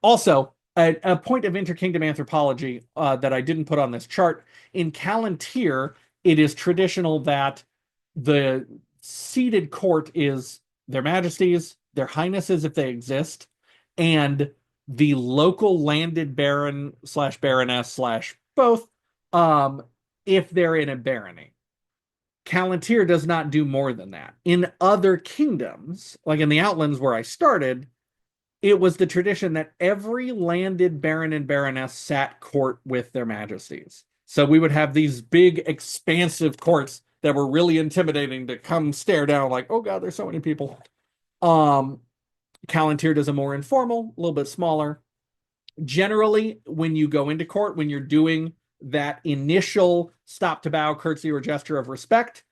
Also, a point of interkingdom anthropology that I didn't put on this chart, in Calontir, it is traditional that the seated court is their majesties, their highnesses if they exist, and the local landed baron / baroness / both, if they're in a barony. Calontir does not do more than that. In other kingdoms, like in the Outlands where I started, it was the tradition that every landed baron and baroness sat court with their majesties. So we would have these big, expansive courts that were really intimidating to come stare down like, oh God, there's so many people. Calontir does a more informal, a little bit smaller. Generally, when you go into court, when you're doing that initial stop to bow, curtsy, or gesture of respect,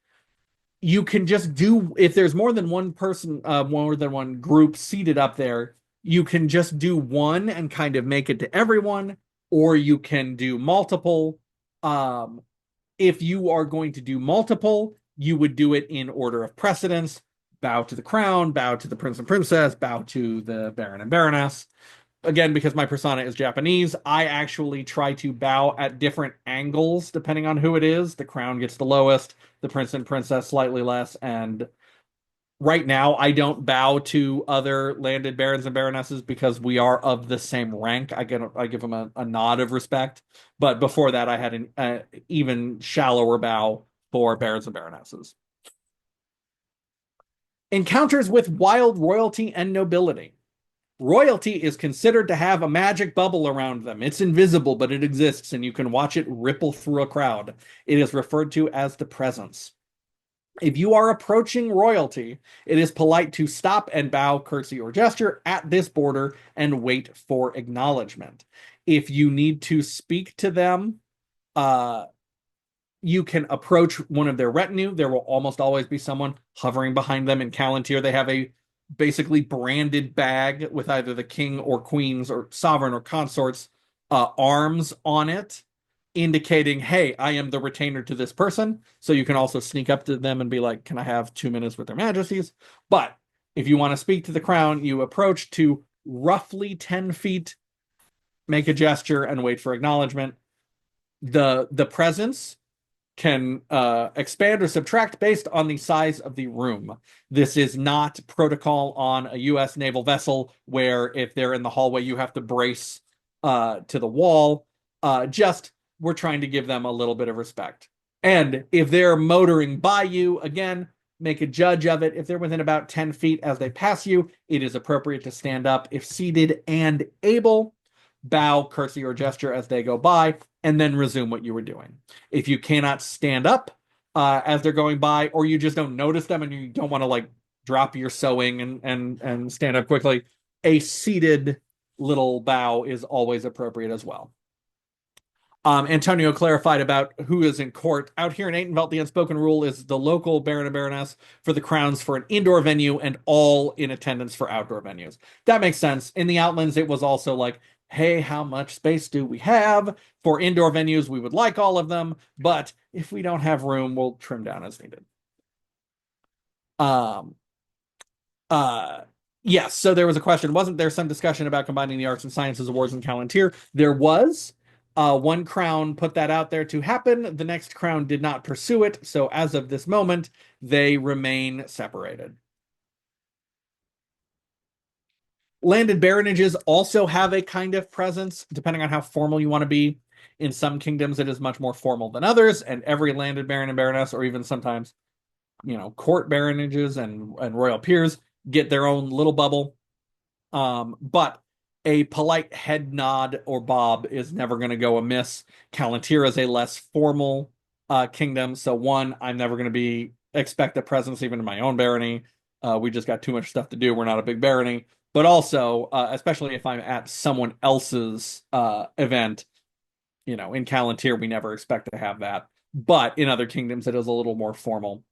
you can just do, if there's more than one person, more than one group seated up there, you can just do one and kind of make it to everyone, or you can do multiple. If you are going to do multiple, you would do it in order of precedence. Bow to the crown, bow to the prince and princess, bow to the baron and baroness. Again, because my persona is Japanese, I actually try to bow at different angles depending on who it is. The crown gets the lowest, the prince and princess slightly less, and right now I don't bow to other landed barons and baronesses because we are of the same rank. I give them a nod of respect, but before that I had an even shallower bow for barons and baronesses. Encounters with wild royalty and nobility. Royalty is considered to have a magic bubble around them. It's invisible, but it exists, and you can watch it ripple through a crowd. It is referred to as the presence. If you are approaching royalty, it is polite to stop and bow, curtsy, or gesture at this border and wait for acknowledgement. If you need to speak to them, you can approach one of their retinue. There will almost always be someone hovering behind them. In Calontir, they have a basically branded bag with either the king or queen's or sovereign or consort's arms on it, indicating, hey, I am the retainer to this person. So you can also sneak up to them and be like, can I have 2 minutes with their majesties? But if you want to speak to the crown, you approach to roughly 10 feet, make a gesture, and wait for acknowledgement. The presence can expand or subtract based on the size of the room. This is not protocol on a U.S. naval vessel where if they're in the hallway, you have to brace to the wall. Just we're trying to give them a little bit of respect. And if they're motoring by you, again, make a judge of it. If they're within about 10 feet as they pass you, it is appropriate to stand up if seated and able, bow, curtsy, or gesture as they go by, and then resume what you were doing. If you cannot stand up as they're going by, or you just don't notice them and you don't want to like drop your sewing and stand up quickly, a seated little bow is always appropriate as well. Antonio clarified about who is in court. Out here in Atenvelt, the unspoken rule is the local baron and baroness for the crowns for an indoor venue and all in attendance for outdoor venues. That makes sense. In the Outlands, it was also like, hey, how much space do we have? For indoor venues, we would like all of them, but if we don't have room, we'll trim down as needed. Yes, so there was a question. Wasn't there some discussion about combining the arts and sciences awards in Calontir? There was. One crown put that out there to happen. The next crown did not pursue it. So as of this moment, they remain separated. Landed baronages also have a kind of presence, depending on how formal you want to be. In some kingdoms, it is much more formal than others, and every landed baron and baroness, or even sometimes, court baronages and royal peers get their own little bubble. But a polite head nod or bob is never going to go amiss. Calontir is a less formal kingdom, so one, I'm never going to expect a presence even in my own barony. We just got too much stuff to do. We're not a big barony. But also, especially if I'm at someone else's event, in Calontir, we never expect to have that. But in other kingdoms, it is a little more formal.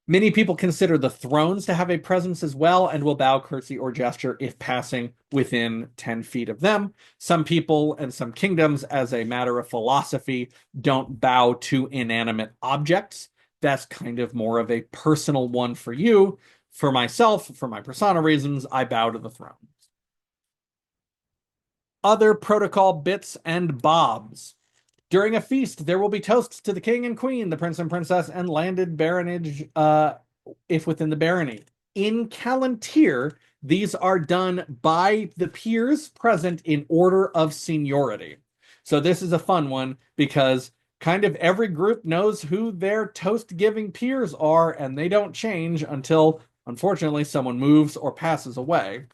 Many people consider the thrones to have a presence as well and will bow, curtsy, or gesture if passing within 10 feet of them. Some people and some kingdoms, as a matter of philosophy, don't bow to inanimate objects. That's kind of more of a personal one for you. For myself, for my persona reasons, I bow to the throne. Other protocol bits and bobs. During a feast, there will be toasts to the king and queen, the prince and princess, and landed baronage, if within the barony. In Calontir, these are done by the peers present in order of seniority. So this is a fun one because kind of every group knows who their toast-giving peers are, and they don't change until, unfortunately, someone moves or passes away.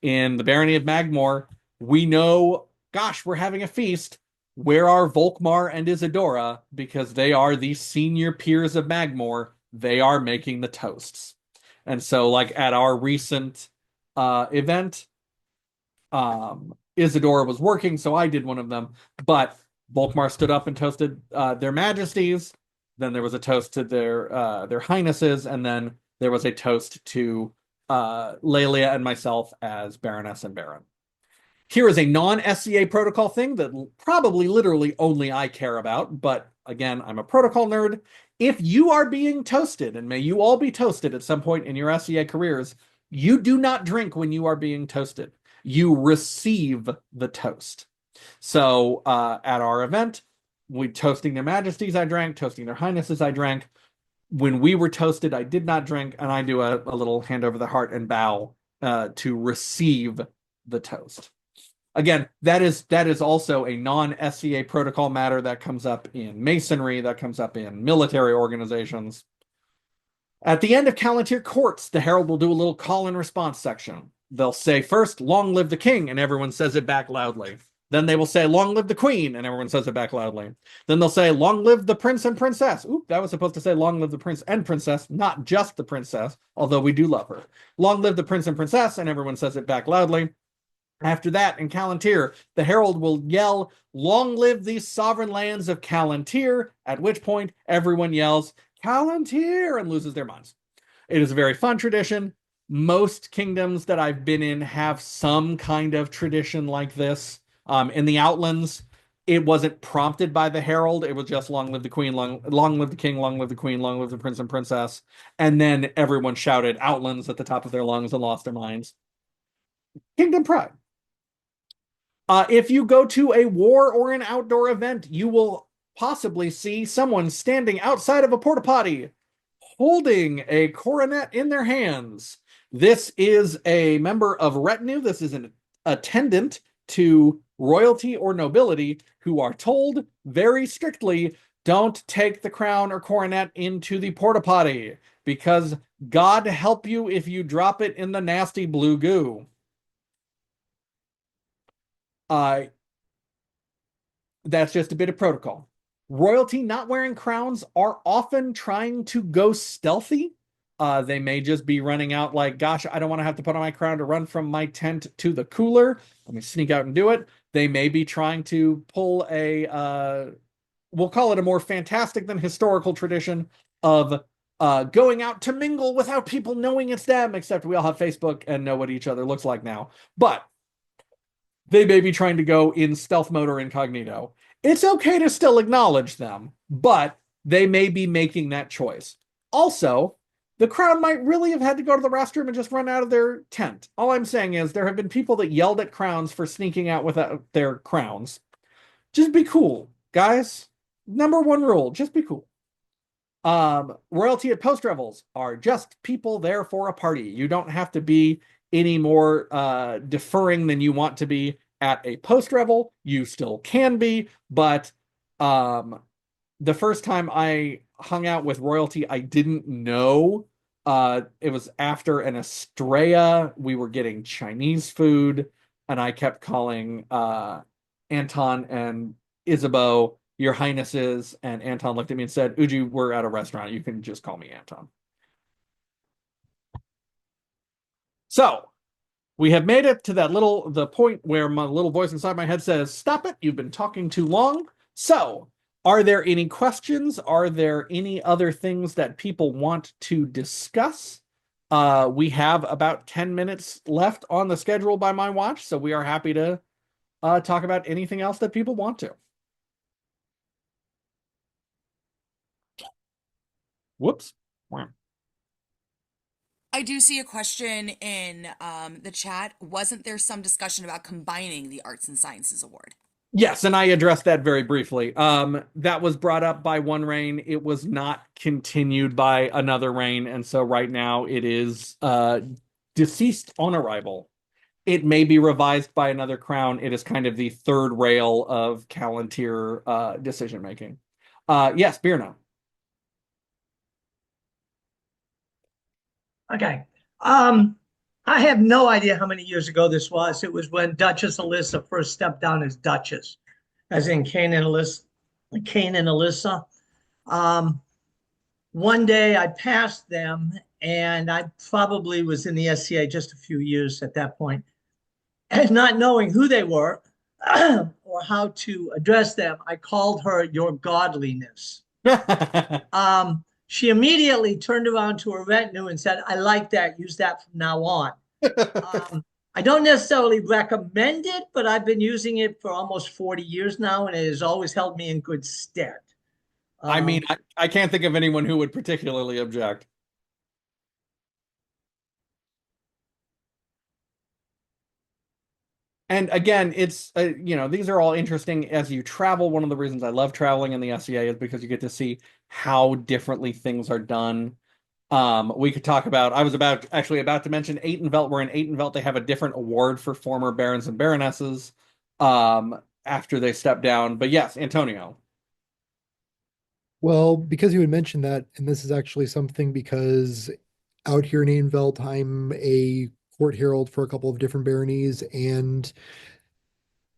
In the barony of Magmore, we know, gosh, we're having a feast. Where are Volkmar and Isadora? Because they are the senior peers of Magmore. They are making the toasts. And so, like, at our recent event, Isadora was working, so I did one of them. But Volkmar stood up and toasted their majesties. Then there was a toast to their highnesses. And then there was a toast to Lelia and myself as Baroness and Baron. Here is a non-SCA protocol thing that probably literally only I care about, but again, I'm a protocol nerd. If you are being toasted, and may you all be toasted at some point in your SCA careers, you do not drink when you are being toasted. You receive the toast. So at our event, toasting their majesties, I drank. Toasting their highnesses, I drank. When we were toasted, I did not drink, and I do a little hand over the heart and bow to receive the toast. Again, that is also a non-SCA protocol matter that comes up in masonry, that comes up in military organizations. At the end of Calontir courts, the herald will do a little call and response section. They'll say first, "Long live the king," and everyone says it back loudly. Then they will say, "Long live the queen," and everyone says it back loudly. Then they'll say, "Long live the prince and princess." Oop, that was supposed to say, "Long live the prince and princess," not just the princess, although we do love her. "Long live the prince and princess," and everyone says it back loudly. After that, in Calontir, the herald will yell, "Long live these sovereign lands of Calontir," at which point everyone yells, "Calontir," and loses their minds. It is a very fun tradition. Most kingdoms that I've been in have some kind of tradition like this. In the Outlands, it wasn't prompted by the herald. It was just "Long live the queen, long live the king, long live the queen, long live the prince and princess." And then everyone shouted "Outlands" at the top of their lungs and lost their minds. Kingdom pride. If you go to a war or an outdoor event, you will possibly see someone standing outside of a porta potty holding a coronet in their hands. This is a member of retinue. This is an attendant to royalty or nobility who are told very strictly, don't take the crown or coronet into the porta potty because God help you if you drop it in the nasty blue goo. That's just a bit of protocol. Royalty not wearing crowns are often trying to go stealthy. They may just be running out like, "Gosh, I don't want to have to put on my crown to run from my tent to the cooler. Let me sneak out and do it." They may be trying to pull we'll call it a more fantastic than historical tradition of going out to mingle without people knowing it's them, except we all have Facebook and know what each other looks like now. But they may be trying to go in stealth mode or incognito. It's okay to still acknowledge them, but they may be making that choice. Also, the crowd might really have had to go to the restroom and just run out of their tent. All I'm saying is there have been people that yelled at crowns for sneaking out without their crowns. Just be cool, guys. Number one rule, just be cool. Royalty at post revels are just people there for a party. You don't have to be any more deferring than you want to be at a post revel. You still can be, but the first time I hung out with royalty, I didn't know. It was after an Estrella. We were getting Chinese food, and I kept calling Anton and Isabeau "Your Highnesses," and Anton looked at me and said, "Uji, we're at a restaurant. You can just call me Anton." So we have made it to the point where my little voice inside my head says, "Stop it, you've been talking too long." So are there any questions? Are there any other things that people want to discuss? We have about 10 minutes left on the schedule by my watch, so we are happy to talk about anything else that people want to. Whoops. I do see a question in the chat. Wasn't there some discussion about combining the Arts and Sciences Award? Yes, and I addressed that very briefly. That was brought up by one reign. It was not continued by another reign, and so right now it is deceased on arrival. It may be revised by another crown. It is kind of the third rail of Calontir decision making. Yes, Birna. Okay. I have no idea how many years ago this was. It was when Duchess Alyssa first stepped down as Duchess, as in Cain and Alyssa. One day I passed them, and I probably was in the SCA just a few years at that point, and not knowing who they were or how to address them, I called her "Your Godliness." She immediately turned around to her retinue and said, "I like that. Use that from now on." I don't necessarily recommend it, but I've been using it for almost 40 years now, and it has always held me in good stead. I mean, I can't think of anyone who would particularly object. And again, it's, these are all interesting as you travel. One of the reasons I love traveling in the SCA is because you get to see how differently things are done. We could talk about, I was about to mention Atenvelt, where in Atenvelt they have a different award for former barons and baronesses after they step down. But yes, Antonio. Well, because you had mentioned that, and this is actually something because out here in Ainvelt, I'm a court herald for a couple of different baronies, and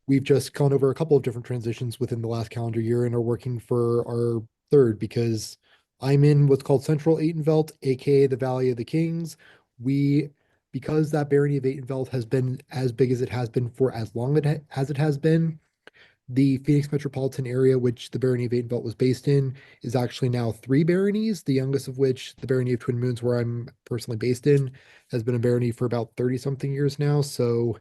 we've just gone over a couple of different transitions within the last calendar year and are working for our third because I'm in what's called Central Atenveld, aka the Valley of the Kings. We, because that barony of Atenveld has been as big as it has been for as long as it has been, the Phoenix metropolitan area, which the barony of Atenveld was based in, is actually now three baronies, the youngest of which, the barony of Twin Moons, where I'm personally based in, has been a barony for about 30 something years now. So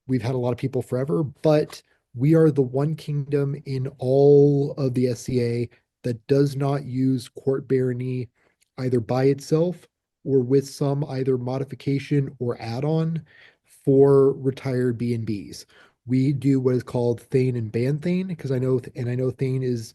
we've had a lot of people forever, but we are the one kingdom in all of the SCA that does not use court barony either by itself or with some either modification or add-on for retired B&Bs. We do what is called Thane and Banthane because I know Thane is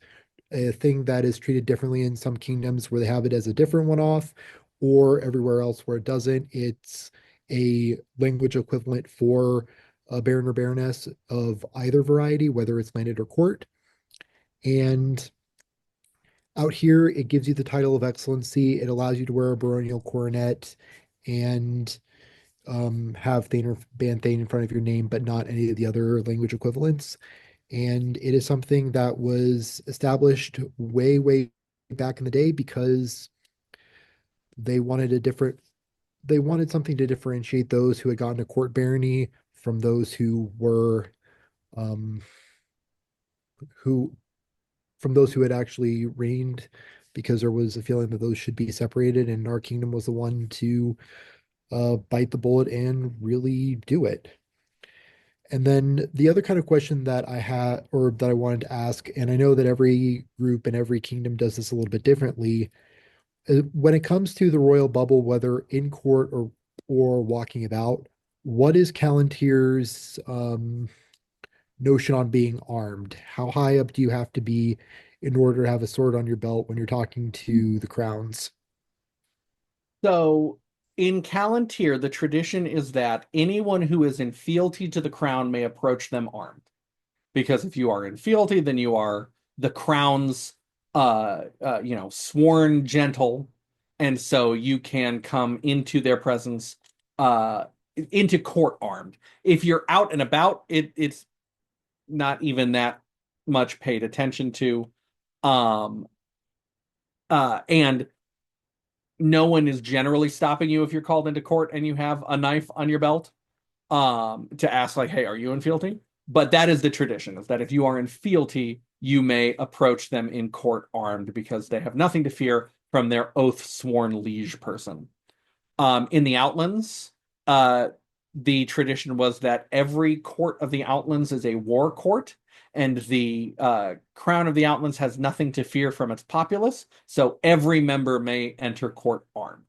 a thing that is treated differently in some kingdoms where they have it as a different one-off, or everywhere else where it doesn't. It's a language equivalent for a baron or baroness of either variety, whether it's landed or court. And out here, it gives you the title of excellency. It allows you to wear a baronial coronet and have Thane or Banthane in front of your name, but not any of the other language equivalents. And it is something that was established way, way back in the day because they wanted they wanted something to differentiate those who had gotten a court barony from those who were um, who from those who had actually reigned, because there was a feeling that those should be separated, and our kingdom was the one to bite the bullet and really do it. And then the other kind of question that I had, or that I wanted to ask, and I know that every group and every kingdom does this a little bit differently, when it comes to the royal bubble, whether in court or walking about, what is Calontir's notion on being armed? How high up do you have to be in order to have a sword on your belt when you're talking to the crowns? So in Calontir, the tradition is that anyone who is in fealty to the crown may approach them armed. Because if you are in fealty, then you are the crown's sworn gentle, and so you can come into their presence into court armed. If you're out and about, it's not even that much paid attention to. Um and no one is generally stopping you if you're called into court and you have a knife on your belt to ask, like, hey, are you in fealty? But that is the tradition, is that if you are in fealty, you may approach them in court armed because they have nothing to fear from their oath sworn liege person. In the Outlands, the tradition was that every court of the Outlands is a war court, and the crown of the Outlands has nothing to fear from its populace, so every member may enter court armed.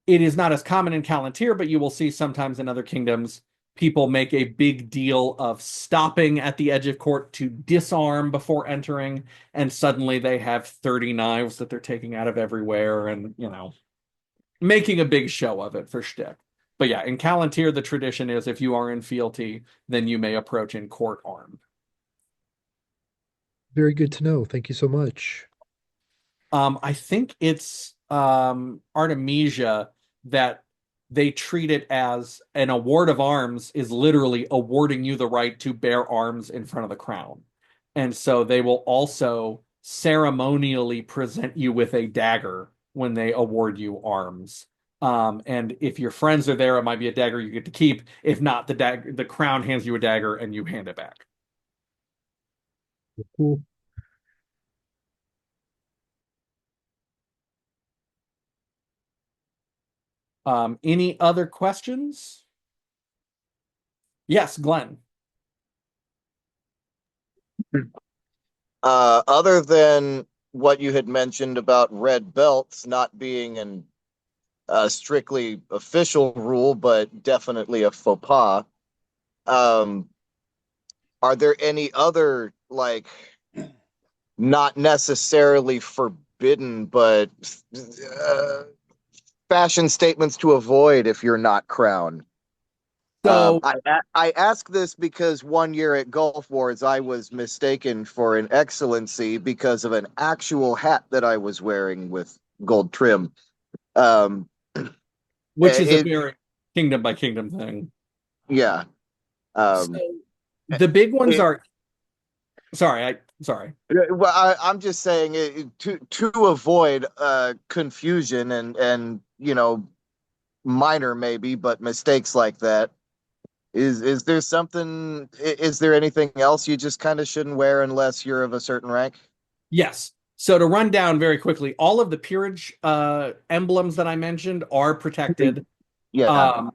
It is not as common in Calontir, but you will see sometimes in other kingdoms, people make a big deal of stopping at the edge of court to disarm before entering, and suddenly they have 30 knives that they're taking out of everywhere and, making a big show of it for shtick. But yeah, in Calontir, the tradition is if you are in fealty, then you may approach in court armed. Very good to know. Thank you so much. I think it's Artemisia that they treat it as an award of arms is literally awarding you the right to bear arms in front of the crown. And so they will also ceremonially present you with a dagger when they award you arms. And if your friends are there, it might be a dagger you get to keep. If not, the crown hands you a dagger and you hand it back. Cool. Any other questions? Yes, Glenn. Other than what you had mentioned about red belts not being an strictly official rule, but definitely a faux pas, are there any other, like, not necessarily forbidden, but fashion statements to avoid if you're not crowned? So I ask this because one year at Gulf Wars, I was mistaken for an excellency because of an actual hat that I was wearing with gold trim. Which is a very kingdom by kingdom thing. Yeah. So The big ones are sorry. Well, I'm just saying to avoid confusion and minor maybe, but mistakes like that. Is there something? Is there anything else you just kind of shouldn't wear unless you're of a certain rank? Yes. So to run down very quickly, all of the peerage emblems that I mentioned are protected. Yeah. Um,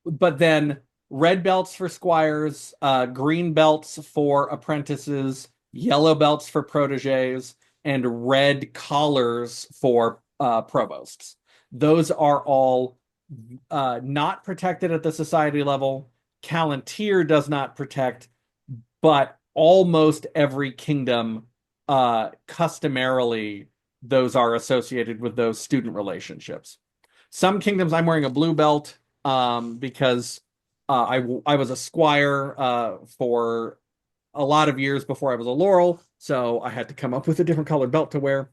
but then red belts for squires, green belts for apprentices, yellow belts for proteges, and red collars for provosts. Those are all not protected at the society level. Calontir does not protect, but almost every kingdom, customarily, those are associated with those student relationships. Some kingdoms I'm wearing a blue belt because I was a squire for a lot of years before I was a laurel, so I had to come up with a different colored belt to wear.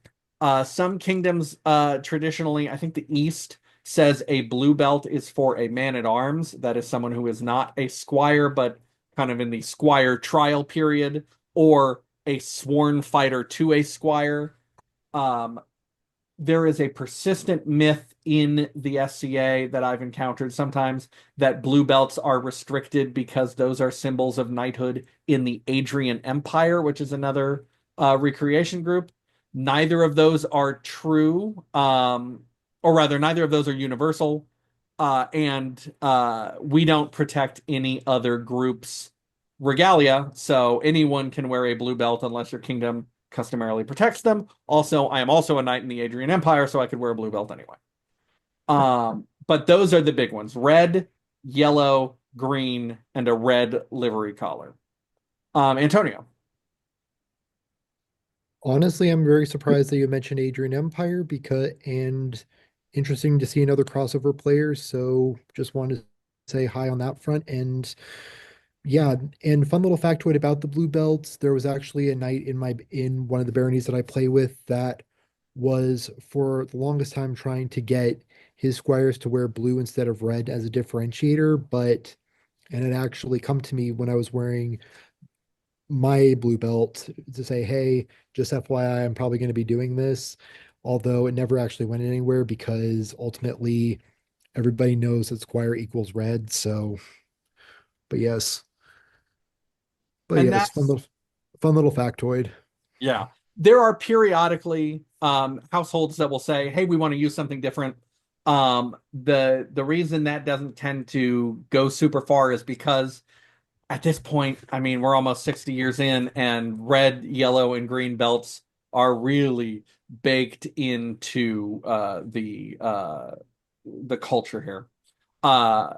Some kingdoms traditionally, I think the East says a blue belt is for a man at arms. That is someone who is not a squire, but kind of in the squire trial period, or a sworn fighter to a squire. Um, there is a persistent myth in the SCA that I've encountered sometimes that blue belts are restricted because those are symbols of knighthood in the Adrian Empire, which is another recreation group. Neither of those are true, or rather, neither of those are universal. And we don't protect any other group's regalia, so anyone can wear a blue belt unless your kingdom customarily protects them. Also, I am also a knight in the Adrian Empire, so I could wear a blue belt anyway. But those are the big ones: red, yellow, green, and a red livery collar. Antonio. Honestly, I'm very surprised that you mentioned Adrian Empire because and interesting to see another crossover player. So just wanted to say hi on that front. And yeah, and fun little factoid about the blue belts. There was actually a knight in one of the baronies that I play with that was for the longest time trying to get his squires to wear blue instead of red as a differentiator, but and it actually come to me when I was wearing my blue belt to say, hey, just FYI, I'm probably going to be doing this. Although it never actually went anywhere because ultimately everybody knows that squire equals red. So, but yes, but And yes, that's fun little factoid. Yeah. There are periodically households that will say, "Hey, we want to use something different." The reason that doesn't tend to go super far is because at this point, I mean, we're almost 60 years in, and red, yellow, and green belts are really baked into the culture here. Uh,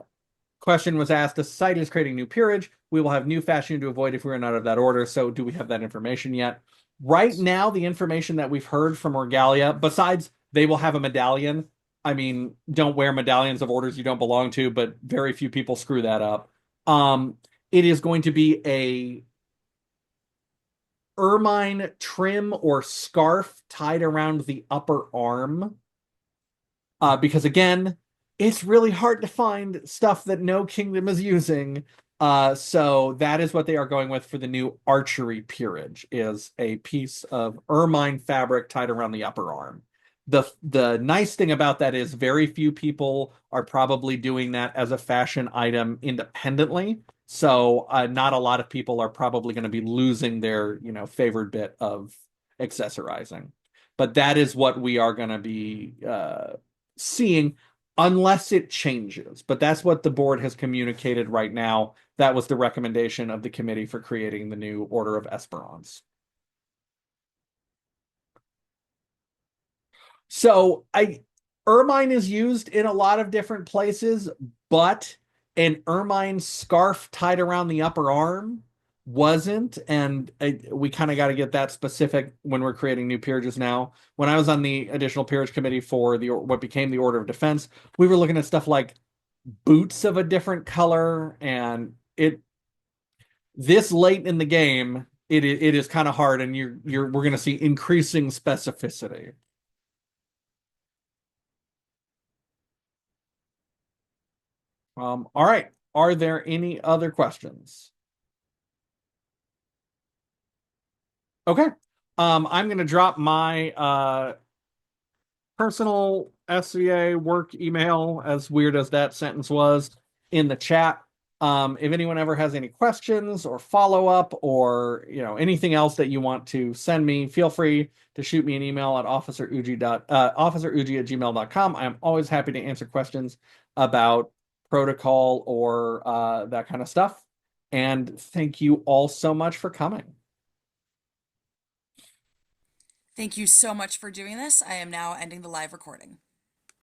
Question was asked: the society is creating new peerage. We will have new fashion to avoid if we are not of that order. So, do we have that information yet? Right now, the information that we've heard from Regalia, besides they will have a medallion. I mean, don't wear medallions of orders you don't belong to, but very few people screw that up. Um, it is going to be a ermine trim or scarf tied around the upper arm. Because again, it's really hard to find stuff that no kingdom is using. So that is what they are going with for the new archery peerage, is a piece of ermine fabric tied around the upper arm. The nice thing about that is very few people are probably doing that as a fashion item independently. So not a lot of people are probably going to be losing their, favored bit of accessorizing. But that is what we are going to be seeing, unless it changes. But that's what the board has communicated right now. That was the recommendation of the committee for creating the new Order of Esperance. So ermine is used in a lot of different places, but an ermine scarf tied around the upper arm wasn't, and we kind of got to get that specific when we're creating new peerages now. When I was on the additional peerage committee for the what became the Order of Defense, we were looking at stuff like boots of a different color, and it this late in the game, it is kind of hard, and we're going to see increasing specificity. All right. Are there any other questions? Okay. I'm gonna drop my personal SCA work email, as weird as that sentence was, in the chat. If anyone ever has any questions or follow up or anything else that you want to send me, feel free to shoot me an email at officerugi@gmail.com. I'm always happy to answer questions about protocol or that kind of stuff. And thank you all so much for coming. Thank you so much for doing this. I am now ending the live recording.